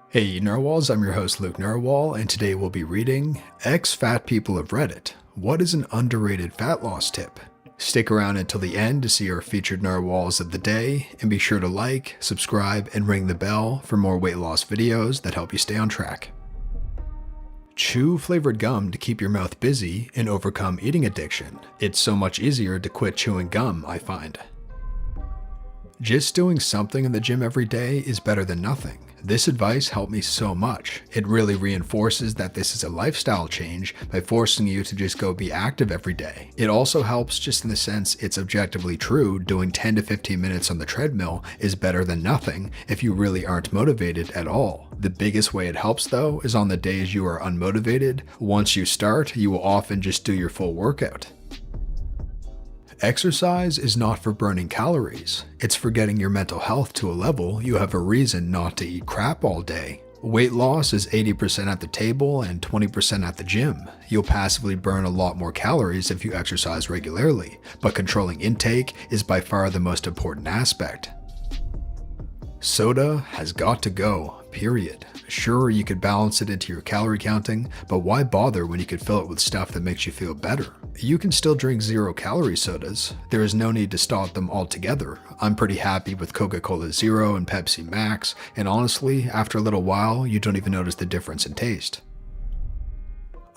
Hey Narwhals, I'm your host Luke Narwhal, and today we'll be reading Ex-Fat People of Reddit. What is an underrated fat loss tip? Stick around until the end to see our featured narwhals of the day, and be sure to like, subscribe, and ring the bell for more weight loss videos that help you stay on track. Chew flavored gum to keep your mouth busy and overcome eating addiction. It's so much easier to quit chewing gum, I find. Just doing something in the gym every day is better than nothing. This advice helped me so much. It really reinforces that this is a lifestyle change by forcing you to just go be active every day. It also helps just in the sense it's objectively true doing 10 to 15 minutes on the treadmill is better than nothing if you really aren't motivated at all. The biggest way it helps though is on the days you are unmotivated. Once you start, you will often just do your full workout. Exercise is not for burning calories. It's for getting your mental health to a level you have a reason not to eat crap all day. Weight loss is 80% at the table and 20% at the gym. You'll passively burn a lot more calories if you exercise regularly, but controlling intake is by far the most important aspect. Soda has got to go, period. Sure, you could balance it into your calorie counting, but why bother when you could fill it with stuff that makes you feel better? You can still drink 0-calorie sodas. There is no need to stop them altogether. I'm pretty happy with Coca-Cola Zero and Pepsi Max, and honestly, after a little while, you don't even notice the difference in taste.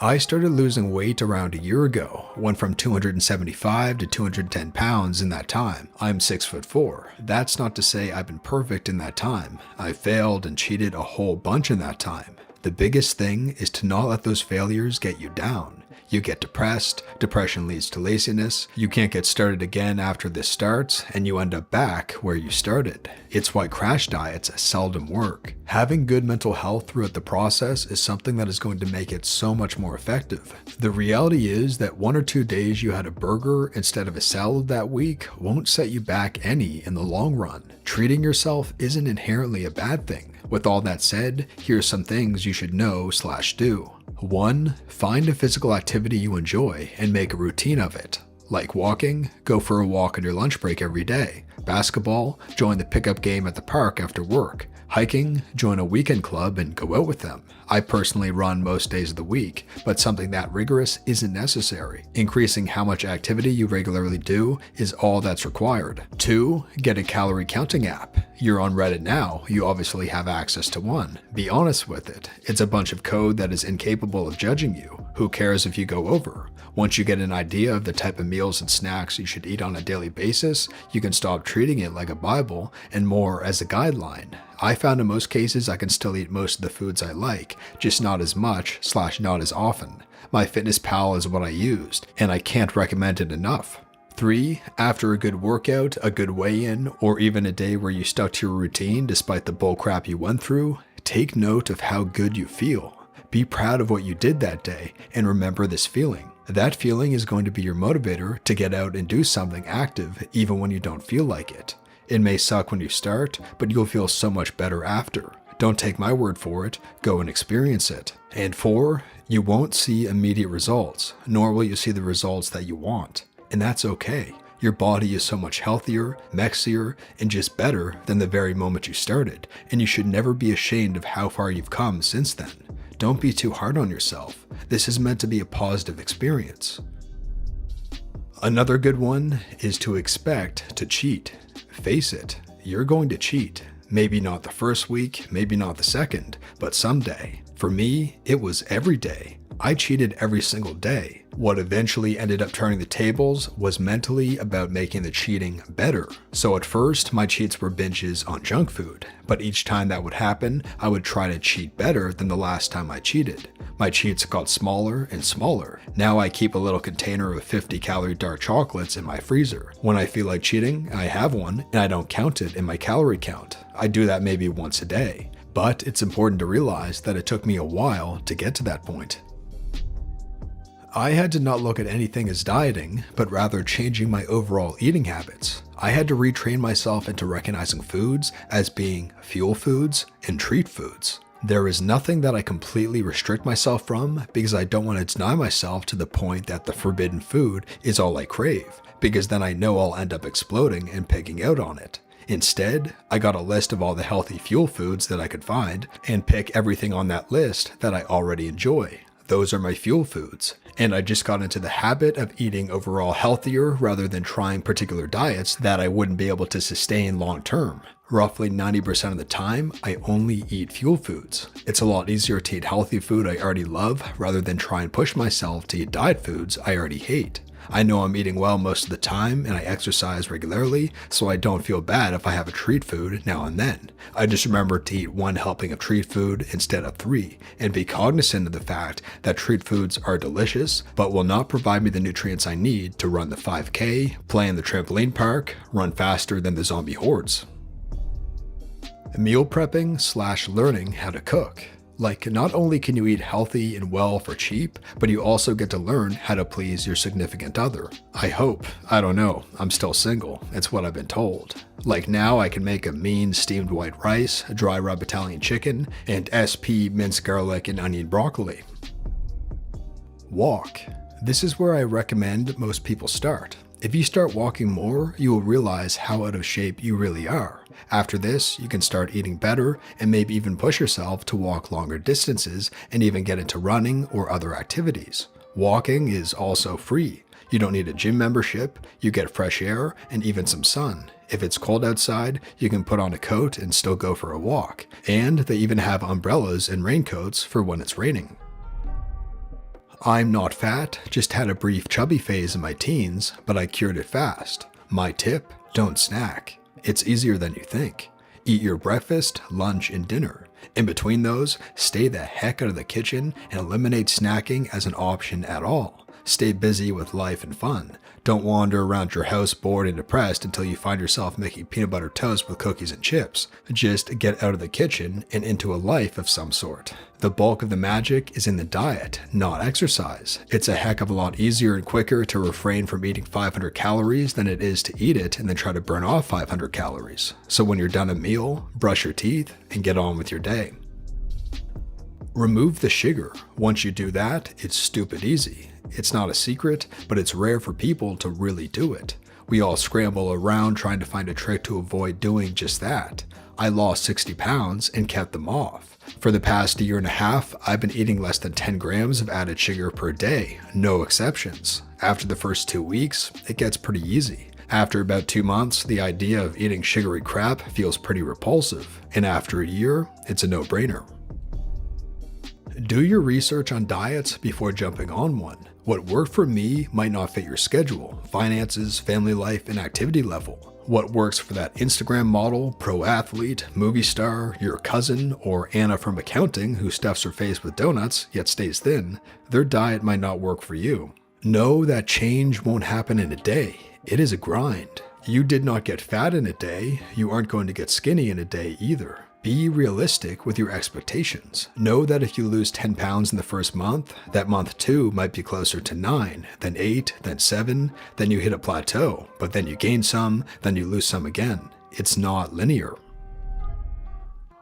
I started losing weight around a year ago, went from 275 to 210 pounds in that time. I'm 6'4". That's not to say I've been perfect in that time. I failed and cheated a whole bunch in that time. The biggest thing is to not let those failures get you down. You get depressed, depression leads to laziness, you can't get started again after this starts, and you end up back where you started. It's why crash diets seldom work. Having good mental health throughout the process is something that is going to make it so much more effective. The reality is that 1 or 2 days you had a burger instead of a salad that week won't set you back any in the long run. Treating yourself isn't inherently a bad thing. With all that said, here's some things you should know/do. 1. Find a physical activity you enjoy and make a routine of it. Like walking, go for a walk on your lunch break every day. Basketball, join the pickup game at the park after work. Hiking, join a weekend club and go out with them. I personally run most days of the week, but something that rigorous isn't necessary. Increasing how much activity you regularly do is all that's required. 2. Get a calorie counting app. You're on Reddit now, you obviously have access to one. Be honest with it. It's a bunch of code that is incapable of judging you. Who cares if you go over? Once you get an idea of the type of meals and snacks you should eat on a daily basis, you can stop treating it like a Bible and more as a guideline. I found in most cases I can still eat most of the foods I like, just not as much/not as often. MyFitnessPal is what I used, and I can't recommend it enough. 3. After a good workout, a good weigh-in, or even a day where you stuck to your routine despite the bullcrap you went through, take note of how good you feel. Be proud of what you did that day, and remember this feeling. That feeling is going to be your motivator to get out and do something active even when you don't feel like it. It may suck when you start, but you'll feel so much better after. Don't take my word for it, go and experience it. And 4. You won't see immediate results, nor will you see the results that you want. And that's okay. Your body is so much healthier, mexier, and just better than the very moment you started, and you should never be ashamed of how far you've come since then. Don't be too hard on yourself. This is meant to be a positive experience. Another good one is to expect to cheat. Face it, you're going to cheat. Maybe not the first week, maybe not the second, but someday. For me, it was every day. I cheated every single day. What eventually ended up turning the tables was mentally about making the cheating better. So at first, my cheats were binges on junk food, but each time that would happen, I would try to cheat better than the last time I cheated. My cheats got smaller and smaller. Now I keep a little container of 50-calorie dark chocolates in my freezer. When I feel like cheating, I have one, and I don't count it in my calorie count. I do that maybe once a day. But it's important to realize that it took me a while to get to that point. I had to not look at anything as dieting, but rather changing my overall eating habits. I had to retrain myself into recognizing foods as being fuel foods and treat foods. There is nothing that I completely restrict myself from because I don't want to deny myself to the point that the forbidden food is all I crave, because then I know I'll end up exploding and pigging out on it. Instead, I got a list of all the healthy fuel foods that I could find and pick everything on that list that I already enjoy. Those are my fuel foods. And I just got into the habit of eating overall healthier rather than trying particular diets that I wouldn't be able to sustain long term. Roughly 90% of the time, I only eat fuel foods. It's a lot easier to eat healthy food I already love rather than try and push myself to eat diet foods I already hate. I know I'm eating well most of the time and I exercise regularly, so I don't feel bad if I have a treat food now and then. I just remember to eat 1 helping of treat food instead of 3, and be cognizant of the fact that treat foods are delicious, but will not provide me the nutrients I need to run the 5K, play in the trampoline park, run faster than the zombie hordes. Meal prepping / learning how to cook. Like, not only can you eat healthy and well for cheap, but you also get to learn how to please your significant other. I hope. I don't know. I'm still single. It's what I've been told. Like now I can make a mean steamed white rice, dry rub Italian chicken, and SP minced garlic and onion broccoli. Walk. This is where I recommend most people start. If you start walking more, you will realize how out of shape you really are. After this, you can start eating better and maybe even push yourself to walk longer distances and even get into running or other activities. Walking is also free. You don't need a gym membership, you get fresh air and even some sun. If it's cold outside, you can put on a coat and still go for a walk. And they even have umbrellas and raincoats for when it's raining. I'm not fat, just had a brief chubby phase in my teens, but I cured it fast. My tip, don't snack. It's easier than you think. Eat your breakfast, lunch, and dinner. In between those, stay the heck out of the kitchen and eliminate snacking as an option at all. Stay busy with life and fun. Don't wander around your house bored and depressed until you find yourself making peanut butter toast with cookies and chips. Just get out of the kitchen and into a life of some sort. The bulk of the magic is in the diet, not exercise. It's a heck of a lot easier and quicker to refrain from eating 500 calories than it is to eat it and then try to burn off 500 calories. So when you're done a meal, brush your teeth and get on with your day. Remove the sugar. Once you do that, it's stupid easy. It's not a secret, but it's rare for people to really do it. We all scramble around trying to find a trick to avoid doing just that. I lost 60 pounds and kept them off. For the past year and a half, I've been eating less than 10 grams of added sugar per day, no exceptions. After the first 2 weeks, it gets pretty easy. After about 2 months, the idea of eating sugary crap feels pretty repulsive, and after a year, it's a no-brainer. Do your research on diets before jumping on one. What worked for me might not fit your schedule, finances, family life, and activity level. What works for that Instagram model, pro athlete, movie star, your cousin, or Anna from accounting who stuffs her face with donuts yet stays thin, their diet might not work for you. Know that change won't happen in a day. It is a grind. You did not get fat in a day. You aren't going to get skinny in a day either. Be realistic with your expectations. Know that if you lose 10 pounds in the first month, that month 2 might be closer to 9, then 8, then 7, then you hit a plateau, but then you gain some, then you lose some again. It's not linear.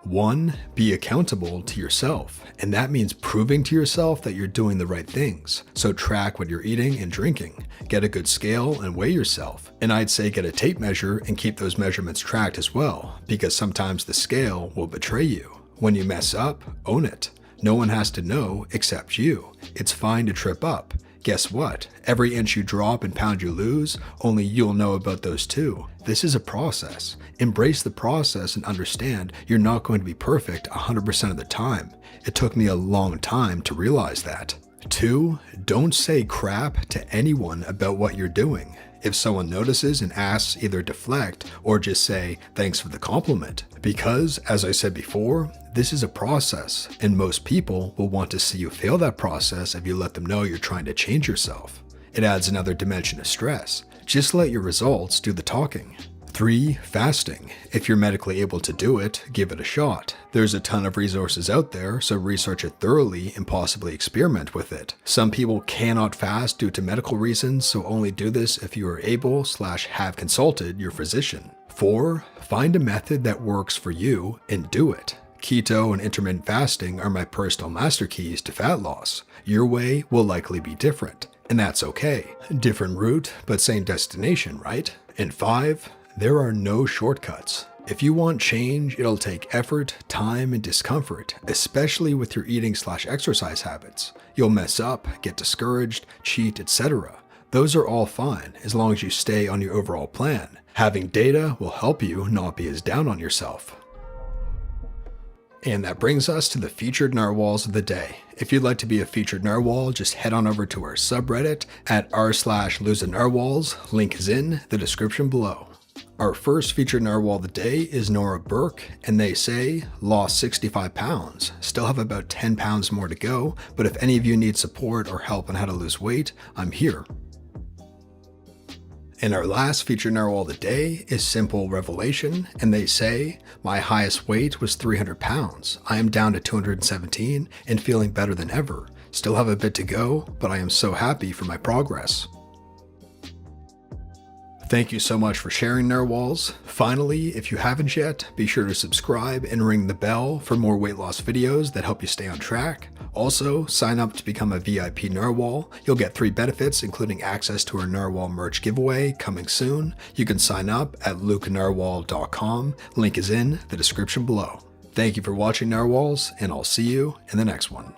1. Be accountable to yourself, and that means proving to yourself that you're doing the right things. So track what you're eating and drinking. Get a good scale and weigh yourself. And I'd say get a tape measure and keep those measurements tracked as well, because sometimes the scale will betray you. When you mess up, own it. No one has to know except you. It's fine to trip up. Guess what? Every inch you drop and pound you lose, only you'll know about those too. This is a process. Embrace the process and understand you're not going to be perfect 100% of the time. It took me a long time to realize that. 2. Don't say crap to anyone about what you're doing. If someone notices and asks, either deflect or just say, thanks for the compliment. Because, as I said before, this is a process, and most people will want to see you fail that process if you let them know you're trying to change yourself. It adds another dimension of stress. Just let your results do the talking. 3. Fasting. If you're medically able to do it, give it a shot. There's a ton of resources out there, so research it thoroughly and possibly experiment with it. Some people cannot fast due to medical reasons, so only do this if you are able / have consulted your physician. 4. Find a method that works for you and do it. Keto and intermittent fasting are my personal master keys to fat loss. Your way will likely be different, and that's okay. Different route, but same destination, right? And 5. There are no shortcuts. If you want change, it'll take effort, time, and discomfort, especially with your eating/exercise habits. You'll mess up, get discouraged, cheat, etc. Those are all fine as long as you stay on your overall plan. Having data will help you not be as down on yourself. And that brings us to the featured narwhals of the day. If you'd like to be a featured narwhal, just head on over to our subreddit at r/loseanarwhals. Link is in the description below. Our first featured narwhal of the day is Nora Burke, and they say, lost 65 pounds. Still have about 10 pounds more to go, but if any of you need support or help on how to lose weight, I'm here. And our last featured narwhal of the day is Simple Revelation, and they say, my highest weight was 300 pounds. I am down to 217 and feeling better than ever. Still have a bit to go, but I am so happy for my progress. Thank you so much for sharing, narwhals. Finally, if you haven't yet, be sure to subscribe and ring the bell for more weight loss videos that help you stay on track. Also, sign up to become a VIP narwhal. You'll get 3 benefits, including access to our narwhal merch giveaway coming soon. You can sign up at lukenarwhal.com. Link is in the description below. Thank you for watching, narwhals, and I'll see you in the next one.